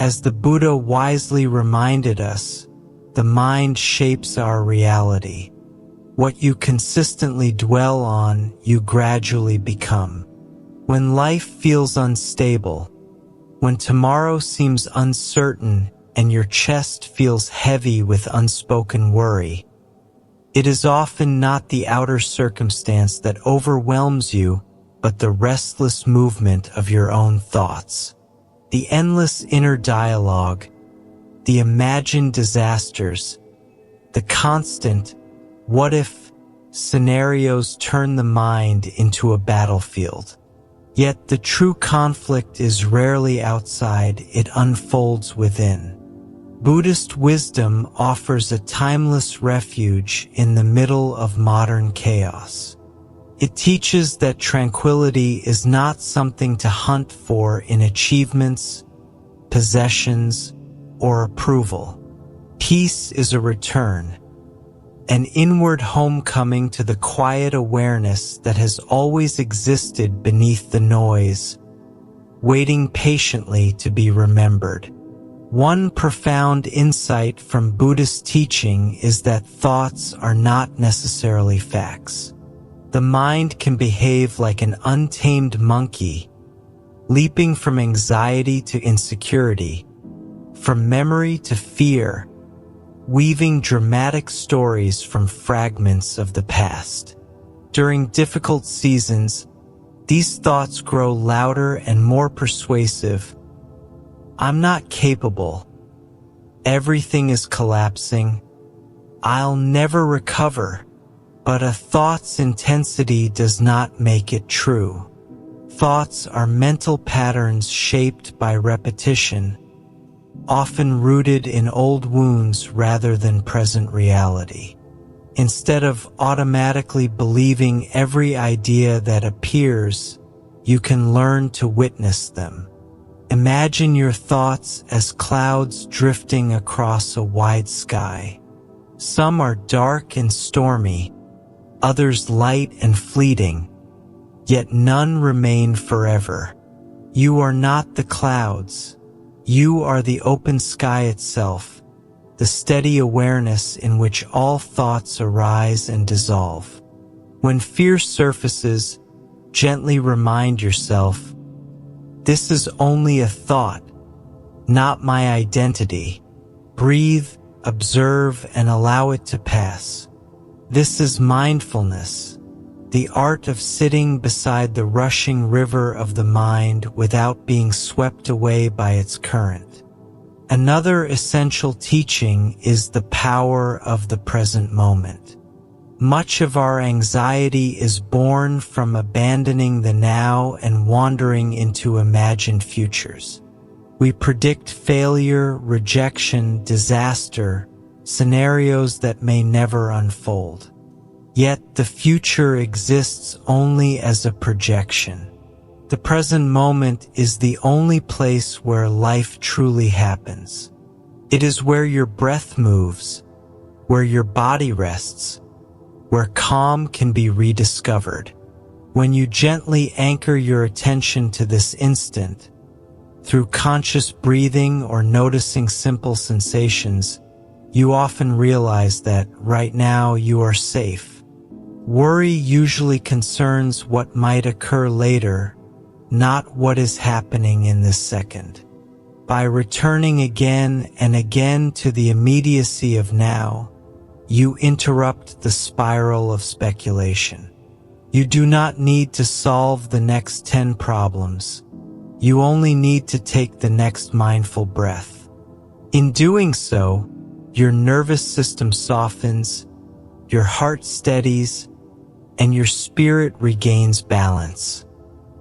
As the Buddha wisely reminded us, the mind shapes our reality. What you consistently dwell on, you gradually become. When life feels unstable, when tomorrow seems uncertain and your chest feels heavy with unspoken worry, it is often not the outer circumstance that overwhelms you, but the restless movement of your own thoughts. The endless inner dialogue, the imagined disasters, the constant "what if" scenarios turn the mind into a battlefield. Yet the true conflict is rarely outside, it unfolds within. Buddhist wisdom offers a timeless refuge in the middle of modern chaos. It teaches that tranquility is not something to hunt for in achievements, possessions, or approval. Peace is a return, an inward homecoming to the quiet awareness that has always existed beneath the noise, waiting patiently to be remembered. One profound insight from Buddhist teaching is that thoughts are not necessarily facts. The mind can behave like an untamed monkey, leaping from anxiety to insecurity, from memory to fear, weaving dramatic stories from fragments of the past. During difficult seasons, these thoughts grow louder and more persuasive. I'm not capable. Everything is collapsing. I'll never recover. But a thought's intensity does not make it true. Thoughts are mental patterns shaped by repetition, often rooted in old wounds rather than present reality. Instead of automatically believing every idea that appears, you can learn to witness them. Imagine your thoughts as clouds drifting across a wide sky. Some are dark and stormy, others light and fleeting, yet none remain forever. You are not the clouds. You are the open sky itself, the steady awareness in which all thoughts arise and dissolve. When fear surfaces, gently remind yourself, this is only a thought, not my identity. Breathe, observe, and allow it to pass. This is mindfulness, the art of sitting beside the rushing river of the mind without being swept away by its current. Another essential teaching is the power of the present moment. Much of our anxiety is born from abandoning the now and wandering into imagined futures. We predict failure, rejection, disaster, scenarios that may never unfold. Yet the future exists only as a projection. The present moment is the only place where life truly happens. It is where your breath moves, where your body rests, where calm can be rediscovered. When you gently anchor your attention to this instant, through conscious breathing or noticing simple sensations, you often realize that right now you are safe. Worry usually concerns what might occur later, not what is happening in this second. By returning again and again to the immediacy of now, you interrupt the spiral of speculation. You do not need to solve the next 10 problems. You only need to take the next mindful breath. In doing so, your nervous system softens, your heart steadies, and your spirit regains balance.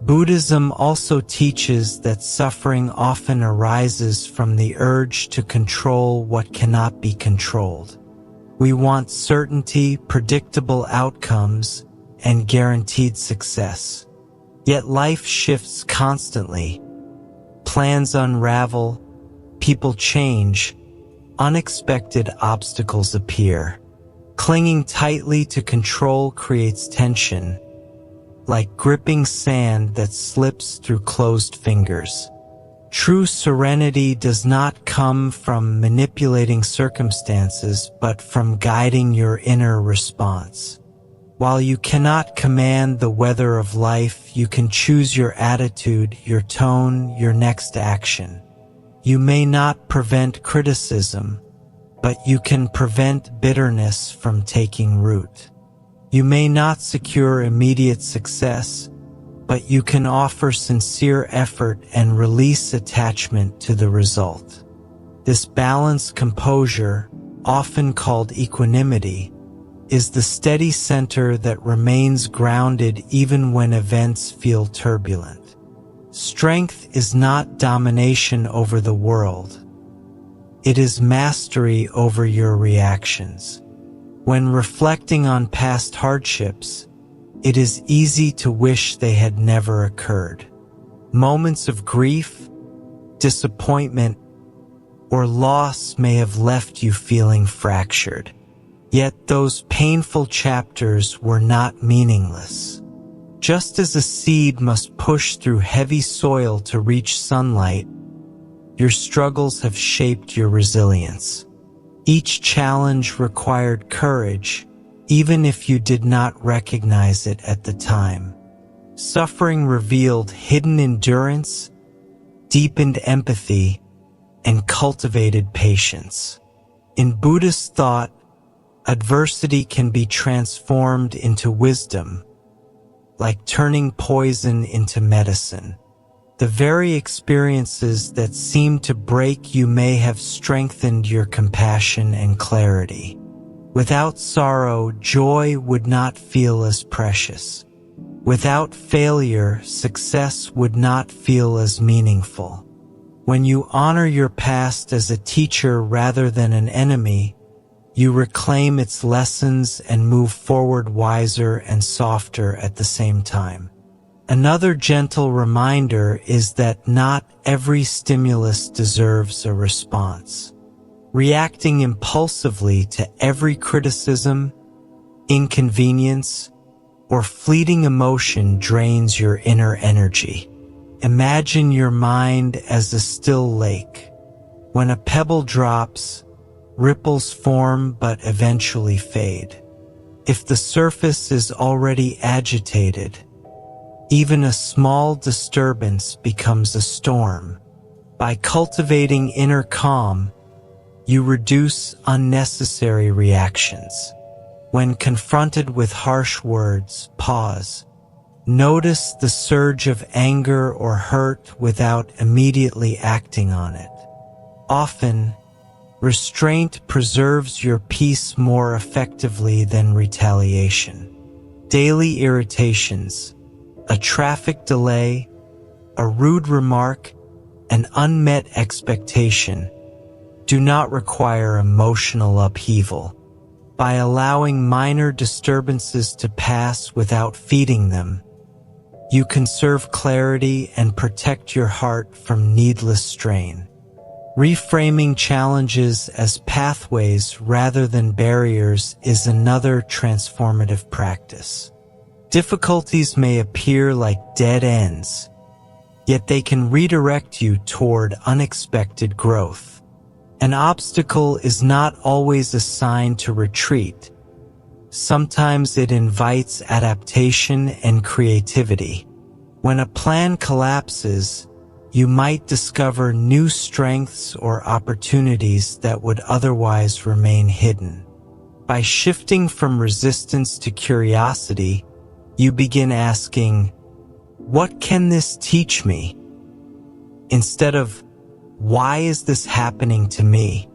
Buddhism also teaches that suffering often arises from the urge to control what cannot be controlled. We want certainty, predictable outcomes, and guaranteed success. Yet life shifts constantly. Plans unravel, people change, unexpected obstacles appear. Clinging tightly to control creates tension, like gripping sand that slips through closed fingers. True serenity does not come from manipulating circumstances, but from guiding your inner response. While you cannot command the weather of life, you can choose your attitude, your tone, your next action. You may not prevent criticism, but you can prevent bitterness from taking root. You may not secure immediate success, but you can offer sincere effort and release attachment to the result. This balanced composure, often called equanimity, is the steady center that remains grounded even when events feel turbulent. Strength is not domination over the world. It is mastery over your reactions. When reflecting on past hardships, it is easy to wish they had never occurred. Moments of grief, disappointment, or loss may have left you feeling fractured. Yet those painful chapters were not meaningless. Just as a seed must push through heavy soil to reach sunlight, your struggles have shaped your resilience. Each challenge required courage, even if you did not recognize it at the time. Suffering revealed hidden endurance, deepened empathy, and cultivated patience. In Buddhist thought, adversity can be transformed into wisdom, like turning poison into medicine. The very experiences that seem to break you may have strengthened your compassion and clarity. Without sorrow, joy would not feel as precious. Without failure, success would not feel as meaningful. When you honor your past as a teacher rather than an enemy, you reclaim its lessons and move forward wiser and softer at the same time. Another gentle reminder is that not every stimulus deserves a response. Reacting impulsively to every criticism, inconvenience, or fleeting emotion drains your inner energy. Imagine your mind as a still lake. When a pebble drops, ripples form but eventually fade. If the surface is already agitated, even a small disturbance becomes a storm. By cultivating inner calm, you reduce unnecessary reactions. When confronted with harsh words, pause. Notice the surge of anger or hurt without immediately acting on it. Often, restraint preserves your peace more effectively than retaliation. Daily irritations, a traffic delay, a rude remark, an unmet expectation do not require emotional upheaval. By allowing minor disturbances to pass without feeding them, you conserve clarity and protect your heart from needless strain. Reframing challenges as pathways rather than barriers is another transformative practice. Difficulties may appear like dead ends, yet they can redirect you toward unexpected growth. An obstacle is not always a sign to retreat. Sometimes it invites adaptation and creativity. When a plan collapses, you might discover new strengths or opportunities that would otherwise remain hidden. By shifting from resistance to curiosity, you begin asking, "What can this teach me?" instead of, "Why is this happening to me?"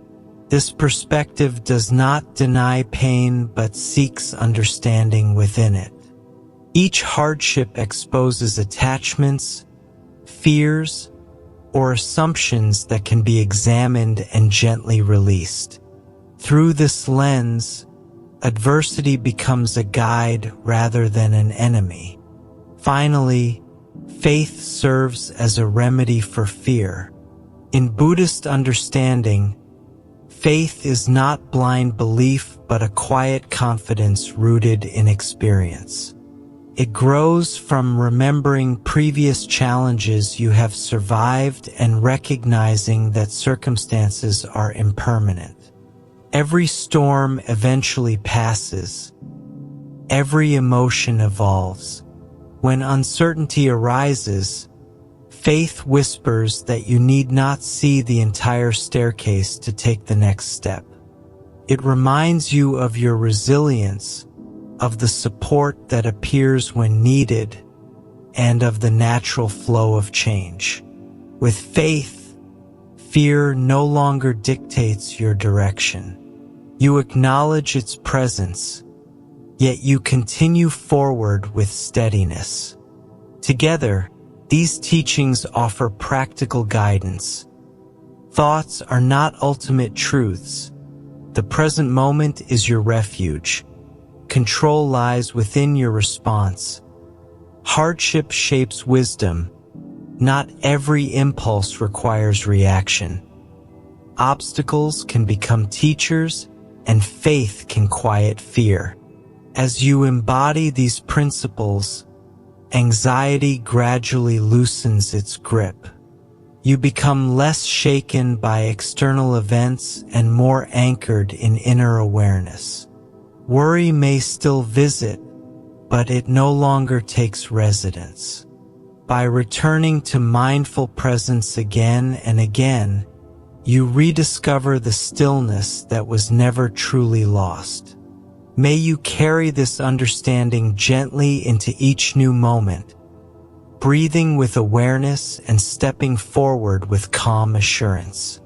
This perspective does not deny pain but seeks understanding within it. Each hardship exposes attachments, fears, or assumptions that can be examined and gently released. Through this lens, adversity becomes a guide rather than an enemy. Finally, faith serves as a remedy for fear. In Buddhist understanding, faith is not blind belief but a quiet confidence rooted in experience. It grows from remembering previous challenges you have survived and recognizing that circumstances are impermanent. Every storm eventually passes. Every emotion evolves. When uncertainty arises, faith whispers that you need not see the entire staircase to take the next step. It reminds you of your resilience, of the support that appears when needed, and of the natural flow of change. With faith, fear no longer dictates your direction. You acknowledge its presence, yet you continue forward with steadiness. Together, these teachings offer practical guidance. Thoughts are not ultimate truths. The present moment is your refuge. Control lies within your response. Hardship shapes wisdom. Not every impulse requires reaction. Obstacles can become teachers, and faith can quiet fear. As you embody these principles, anxiety gradually loosens its grip. You become less shaken by external events and more anchored in inner awareness. Worry may still visit, but it no longer takes residence. By returning to mindful presence again and again, you rediscover the stillness that was never truly lost. May you carry this understanding gently into each new moment, breathing with awareness and stepping forward with calm assurance.